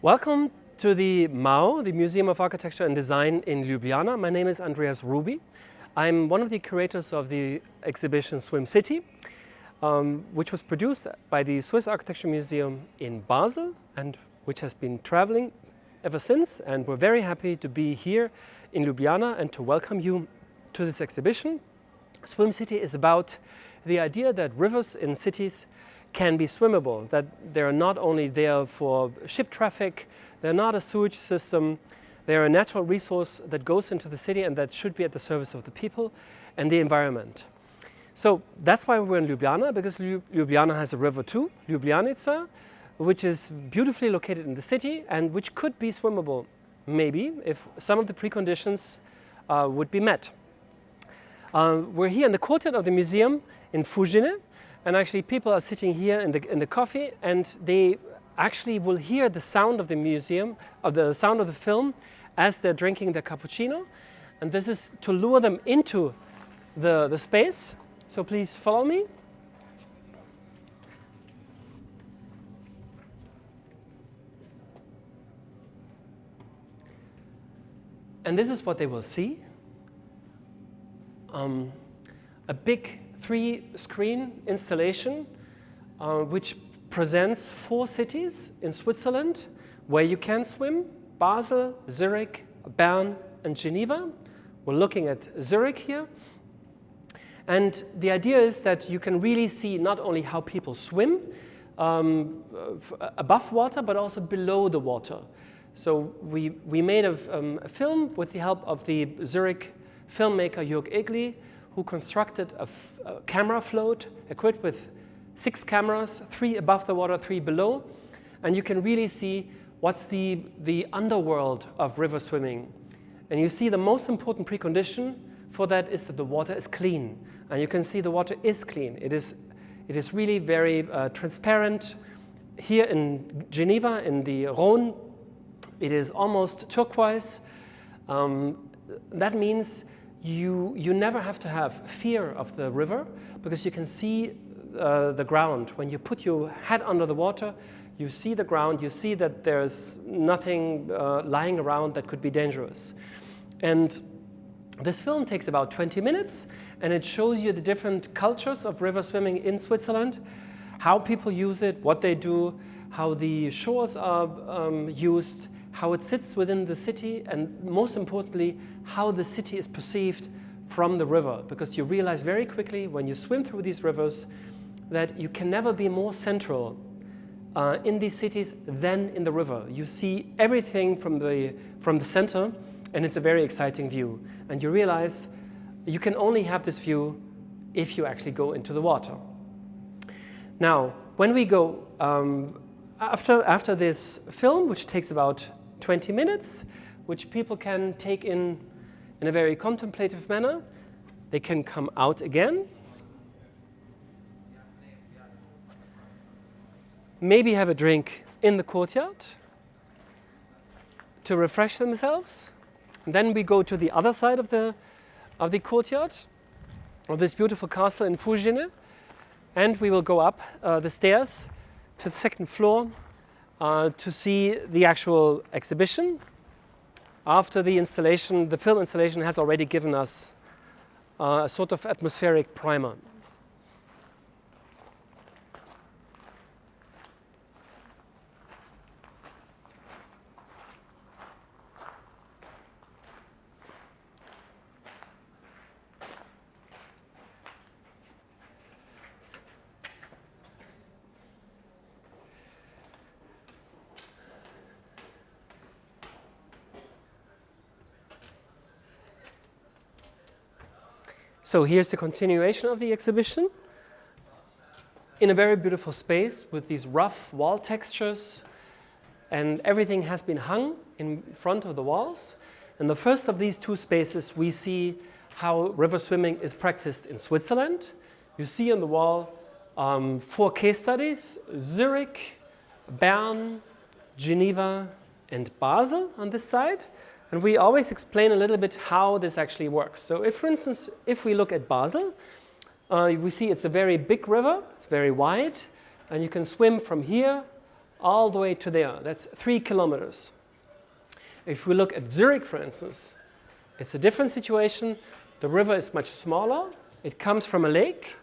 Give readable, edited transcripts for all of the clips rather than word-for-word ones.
Welcome to the MAU, the Museum of Architecture and Design in Ljubljana. My name is Andreas Ruby. I'm one of the curators of the exhibition Swim City, which was produced by the Swiss Architecture Museum in Basel and which has been traveling ever since. And we're very happy to be here in Ljubljana and to welcome you to this exhibition. Swim City is about the idea that rivers in cities can be swimmable, that they're not only there for ship traffic, they're not a sewage system, they're a natural resource that goes into the city and that should be at the service of the people and the environment. So that's why we're in Ljubljana, because Ljubljana has a river too, Ljubljanica, which is beautifully located in the city and which could be swimmable, maybe, if some of the preconditions would be met. We're here in the courtyard of the museum in Fujine, and actually people are sitting here in the coffee, and they actually will hear the sound of the museum, of the sound of the film, as they're drinking their cappuccino. And this is to lure them into the space. So please follow me. And this is what they will see. A big 3-screen installation which presents 4 cities in Switzerland where you can swim: Basel, Zurich, Bern and Geneva. We're looking at Zurich here. And the idea is that you can really see not only how people swim above water, but also below the water. So we made a film with the help of the Zurich filmmaker Jörg Egli, who constructed a camera float equipped with 6 cameras, 3 above the water, 3 below. And you can really see what's the underworld of river swimming. And you see the most important precondition for that is that the water is clean. And you can see the water is clean. It is really very transparent. Here in Geneva, in the Rhone, it is almost turquoise. That means you never have to have fear of the river, because you can see the ground. When you put your head under the water, you see the ground, you see that there's nothing lying around that could be dangerous. And this film takes about 20 minutes, and it shows you the different cultures of river swimming in Switzerland, how people use it, what they do, how the shores are used, how it sits within the city, and most importantly, how the city is perceived from the river. Because you realize very quickly when you swim through these rivers that you can never be more central in these cities than in the river. You see everything from the center, and it's a very exciting view. And you realize you can only have this view if you actually go into the water. Now, when we go after this film, which takes about 20 minutes, which people can take in a very contemplative manner, they can come out again, maybe have a drink in the courtyard to refresh themselves. And then we go to the other side of the courtyard of this beautiful castle in Fujine, and we will go up the stairs to the 2nd floor to see the actual exhibition. After the installation, the film installation has already given us a sort of atmospheric primer. So here's the continuation of the exhibition in a very beautiful space with these rough wall textures, and everything has been hung in front of the walls. In the first of these 2 spaces, we see how river swimming is practiced in Switzerland. You see on the wall 4 case studies: Zurich, Bern, Geneva and Basel on this side. And we always explain a little bit how this actually works. So if, for instance, if we look at Basel, we see it's a very big river, it's very wide, and you can swim from here all the way to there. That's 3 kilometers. If we look at Zurich, for instance, it's a different situation. The river is much smaller. It comes from a lake.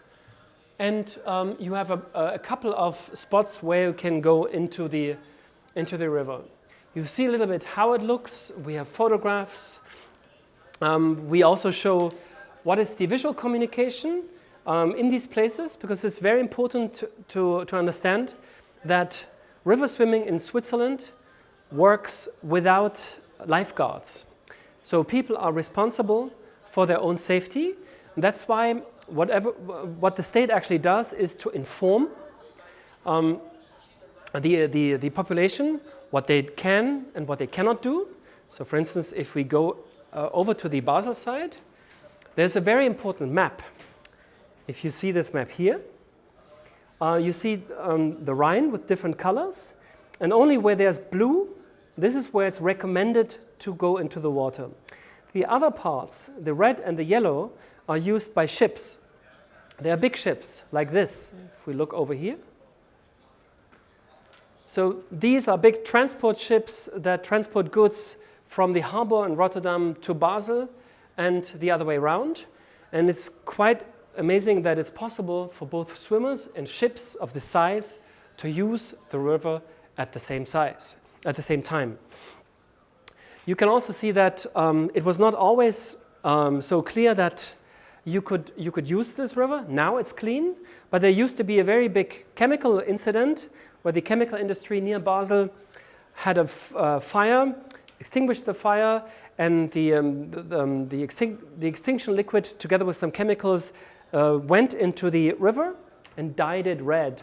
And you have a couple of spots where you can go into the river. You see a little bit how it looks. We have photographs. We also show what is the visual communication in these places, because it's very important to understand that river swimming in Switzerland works without lifeguards. So people are responsible for their own safety. That's why what the state actually does is to inform the population what they can and what they cannot do. So for instance, if we go over to the Basel side, there's a very important map. If you see this map here, you see the Rhine with different colors, and only where there's blue, this is where it's recommended to go into the water. The other parts, the red and the yellow, are used by ships. They are big ships, like this, if we look over here. So these are big transport ships that transport goods from the harbor in Rotterdam to Basel and the other way around. And it's quite amazing that it's possible for both swimmers and ships of this size to use the river at the same time. You can also see that it was not always so clear that you could use this river. Now it's clean, but there used to be a very big chemical incident where the chemical industry near Basel had a fire, extinguished the fire, and the extinction liquid, together with some chemicals, went into the river and dyed it red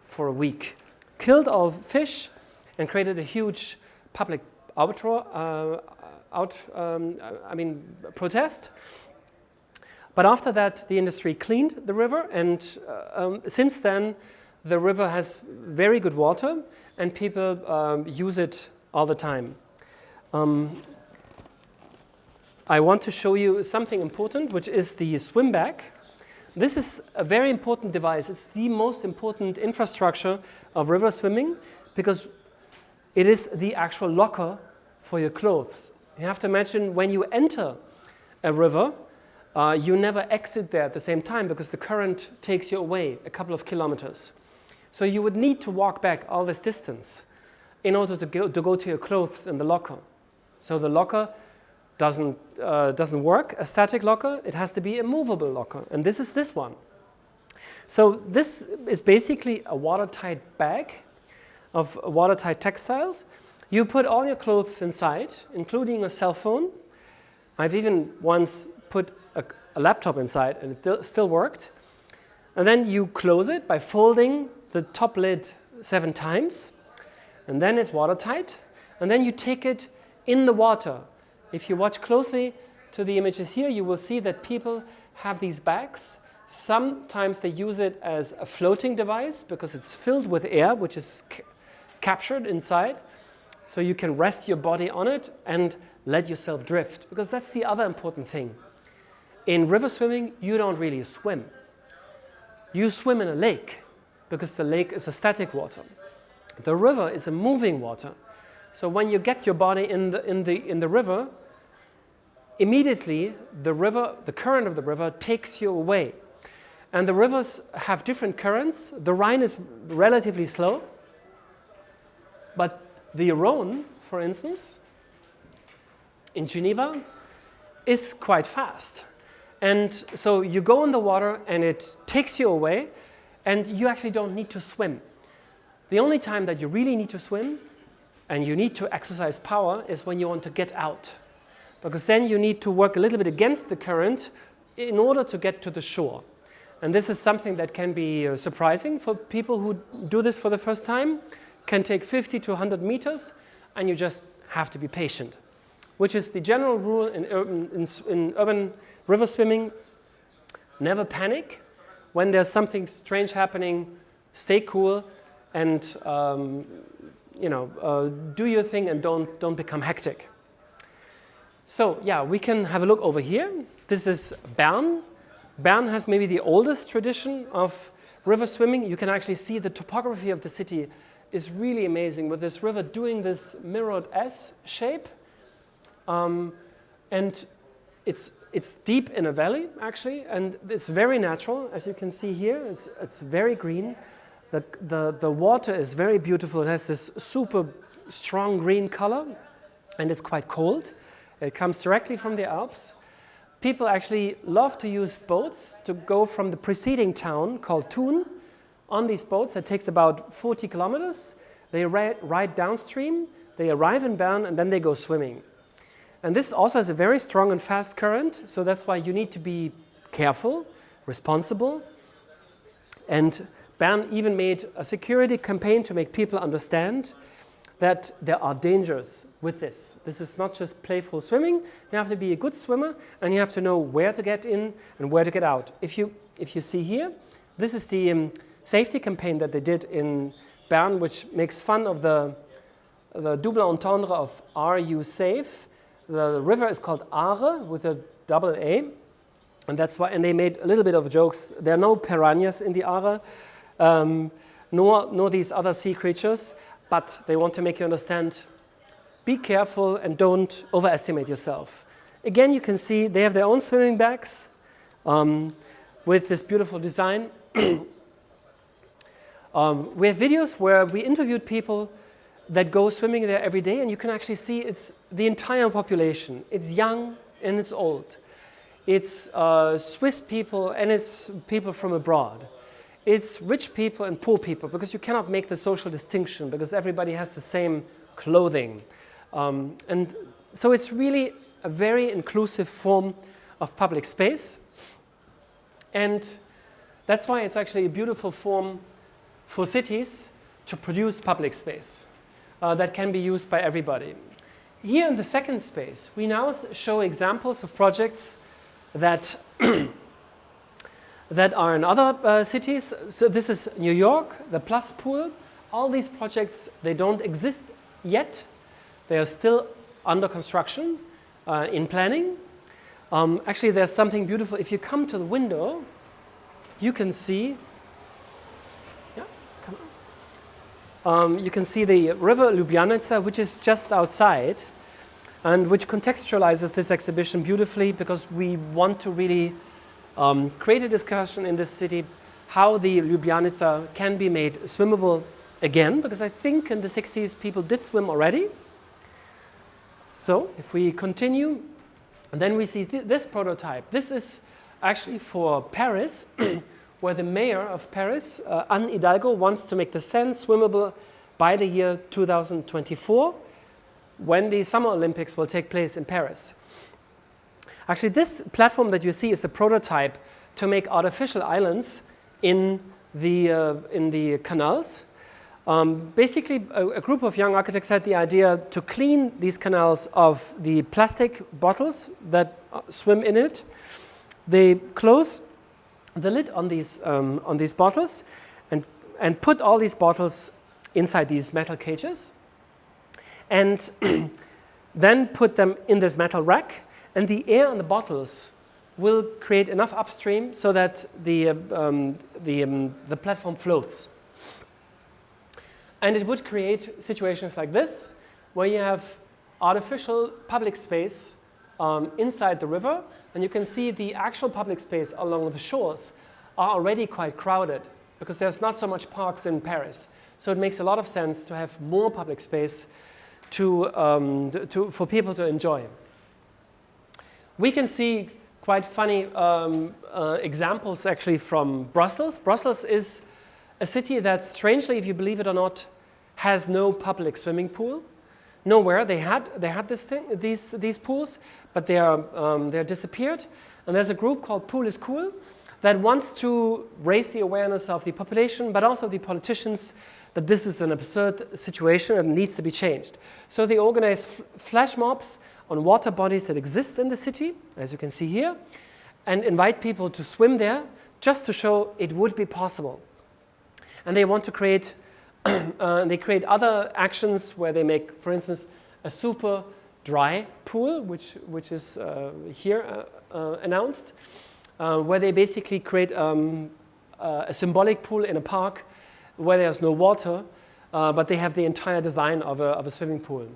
for a week. Killed all fish and created a huge public protest. But after that, the industry cleaned the river, and since then, the river has very good water, and people use it all the time. I want to show you something important, which is the swim bag. This is a very important device. It's the most important infrastructure of river swimming because it is the actual locker for your clothes. You have to imagine when you enter a river, you never exit there at the same time because the current takes you away a couple of kilometers. So you would need to walk back all this distance in order to go to your clothes in the locker. So the locker doesn't work, a static locker. It has to be a movable locker, and this is this one. So this is basically a watertight bag of watertight textiles. You put all your clothes inside, including a cell phone. I've even once put a laptop inside, and it still worked. And then you close it by folding the top lid 7 times, and then it's watertight. And then you take it in the water. If you watch closely to the images here, you will see that people have these bags. Sometimes they use it as a floating device because it's filled with air, which is captured inside. So you can rest your body on it and let yourself drift, because that's the other important thing. In river swimming, you don't really swim. You swim in a lake because the lake is a static water. The river is a moving water. So when you get your body in the river, immediately the current of the river takes you away. And the rivers have different currents. The Rhine is relatively slow, but the Rhone, for instance, in Geneva, is quite fast. And so you go in the water and it takes you away, and you actually don't need to swim. The only time that you really need to swim and you need to exercise power is when you want to get out, because then you need to work a little bit against the current in order to get to the shore. And this is something that can be surprising for people who do this for the first time. It can take 50 to 100 meters, and you just have to be patient, which is the general rule in urban river swimming. Never panic. When there's something strange happening, stay cool and do your thing and don't become hectic. So yeah, we can have a look over here. This is Bern. Bern has maybe the oldest tradition of river swimming. You can actually see the topography of the city is really amazing with this river doing this mirrored S shape. And it's deep in a valley, actually, and it's very natural, as you can see here. It's very green. The water is very beautiful. It has this super strong green color, and it's quite cold. It comes directly from the Alps. People actually love to use boats to go from the preceding town called Thun on these boats. That takes about 40 kilometers. They ride downstream, they arrive in Bern, and then they go swimming. And this also has a very strong and fast current, so that's why you need to be careful, responsible. And Bern even made a security campaign to make people understand that there are dangers with this. This is not just playful swimming. You have to be a good swimmer, and you have to know where to get in and where to get out. If you see here, this is the safety campaign that they did in Bern, which makes fun of the double entendre of "Are you safe?" The river is called Aare with a double A, and that's why. And they made a little bit of jokes. There are no piranhas in the Aare, nor these other sea creatures, but they want to make you understand. Be careful and don't overestimate yourself. Again, you can see they have their own swimming bags with this beautiful design. We have videos where we interviewed people that go swimming there every day, and you can actually see it's the entire population. It's young and it's old. It's Swiss people and it's people from abroad. It's rich people and poor people, because you cannot make the social distinction because everybody has the same clothing. And so it's really a very inclusive form of public space. And that's why it's actually a beautiful form for cities to produce public space that can be used by everybody. Here in the second space, we now show examples of projects that that are in other cities. So this is New York, the Plus Pool. All these projects, they don't exist yet. They are still under construction, in planning. Actually, there's something beautiful. If you come to the window, you can see, you can see the river Ljubljanica, which is just outside, and which contextualizes this exhibition beautifully, because we want to really create a discussion in this city how the Ljubljanica can be made swimmable again, because I think in the 60s people did swim already. So if we continue, and then we see this prototype. This is actually for Paris, where the mayor of Paris, Anne Hidalgo, wants to make the Seine swimmable by the year 2024, when the Summer Olympics will take place in Paris. Actually, this platform that you see is a prototype to make artificial islands in the canals. Basically, a group of young architects had the idea to clean these canals of the plastic bottles that swim in it. They close the lid on these bottles and put all these bottles inside these metal cages, and then put them in this metal rack. And the air in the bottles will create enough upstream so that the platform floats. And it would create situations like this, where you have artificial public space inside the river, and you can see the actual public space along the shores are already quite crowded, because there's not so much parks in Paris. So it makes a lot of sense to have more public space for people to enjoy. We can see quite funny examples actually from Brussels. Brussels is a city that, strangely, if you believe it or not, has no public swimming pool. Nowhere. They had these pools, but they're disappeared. And there's a group called Pool is Cool that wants to raise the awareness of the population, but also the politicians, that this is an absurd situation and needs to be changed. So they organize flash mobs on water bodies that exist in the city, as you can see here, and invite people to swim there just to show it would be possible. And they want to create, they create other actions where they make, for instance, a super dry pool, which is here announced, where they basically create a symbolic pool in a park where there's no water, but they have the entire design of a swimming pool.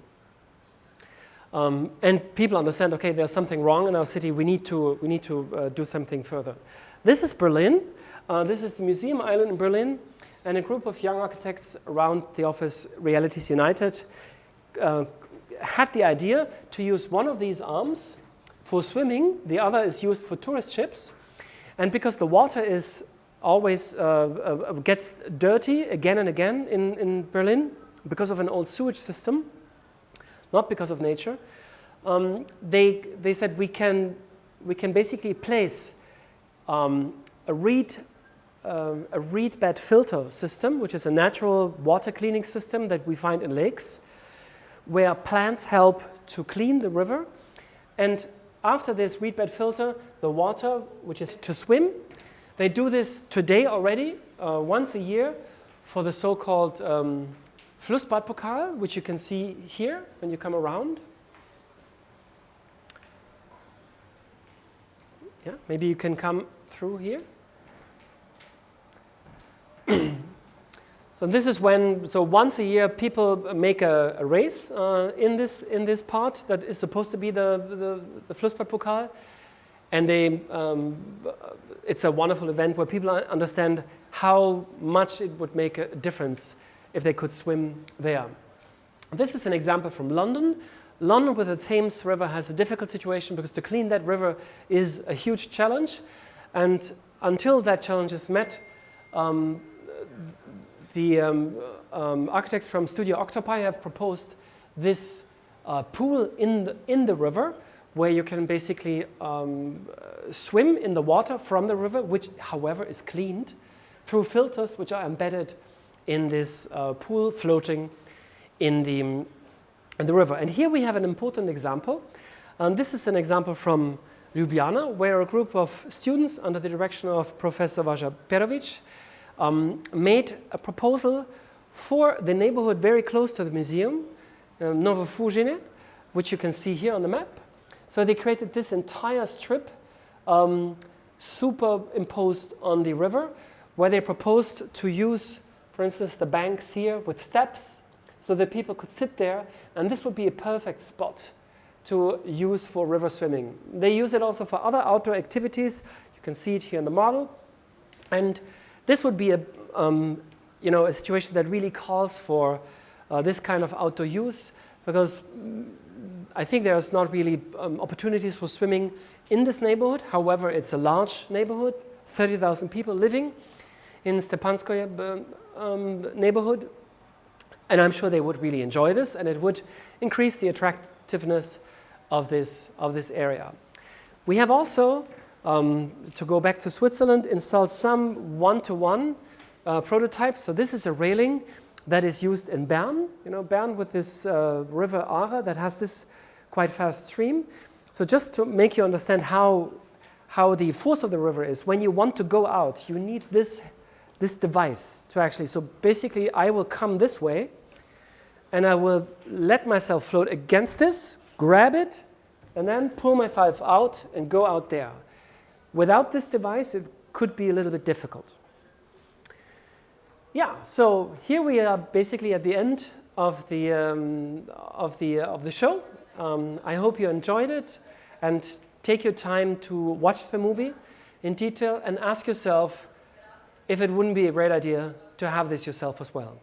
And people understand, okay, there's something wrong in our city. We need to do something further. This is Berlin. This is the Museum Island in Berlin, and a group of young architects around the office Realities United had the idea to use one of these arms for swimming. The other is used for tourist ships, and because the water is always gets dirty again and again in Berlin because of an old sewage system, not because of nature. They said we can basically place a reed bed filter system, which is a natural water cleaning system that we find in lakes, where plants help to clean the river. And after this reed bed filter, the water, which is to swim, they do this today already, once a year, for the so-called Flussbadpokal, which you can see here when you come around. Yeah, maybe you can come through here. So this is when, so once a year, people make a race in this part that is supposed to be the Flussbadpokal, and it's a wonderful event where people understand how much it would make a difference if they could swim there. This is an example from London. London with the Thames River has a difficult situation because to clean that river is a huge challenge, and until that challenge is met, the architects from Studio Octopi have proposed this pool in the river, where you can basically swim in the water from the river, which, however, is cleaned through filters which are embedded in this pool floating in the river. And here we have an important example. This is an example from Ljubljana, where a group of students under the direction of Professor Vaja Perovic made a proposal for the neighborhood very close to the museum, Novo Fužine, which you can see here on the map. So they created this entire strip superimposed on the river, where they proposed to use, for instance, the banks here with steps so that people could sit there, and this would be a perfect spot to use for river swimming. They use it also for other outdoor activities. You can see it here in the model. And this would be a situation that really calls for this kind of outdoor use, because I think there's not really opportunities for swimming in this neighborhood. However, it's a large neighborhood, 30,000 people living in Stepanskoye neighborhood, and I'm sure they would really enjoy this, and it would increase the attractiveness of this area. We have also, to go back to Switzerland, installed some one-to-one prototypes. So this is a railing that is used in Bern, Bern with this river Aare that has this quite fast stream. So just to make you understand how the force of the river is, when you want to go out, you need this device to actually, so basically I will come this way and I will let myself float against this, grab it, and then pull myself out and go out there. Without this device, it could be a little bit difficult. Yeah, so here we are basically at the end of the show. I hope you enjoyed it, and take your time to watch the movie in detail and ask yourself if it wouldn't be a great idea to have this yourself as well.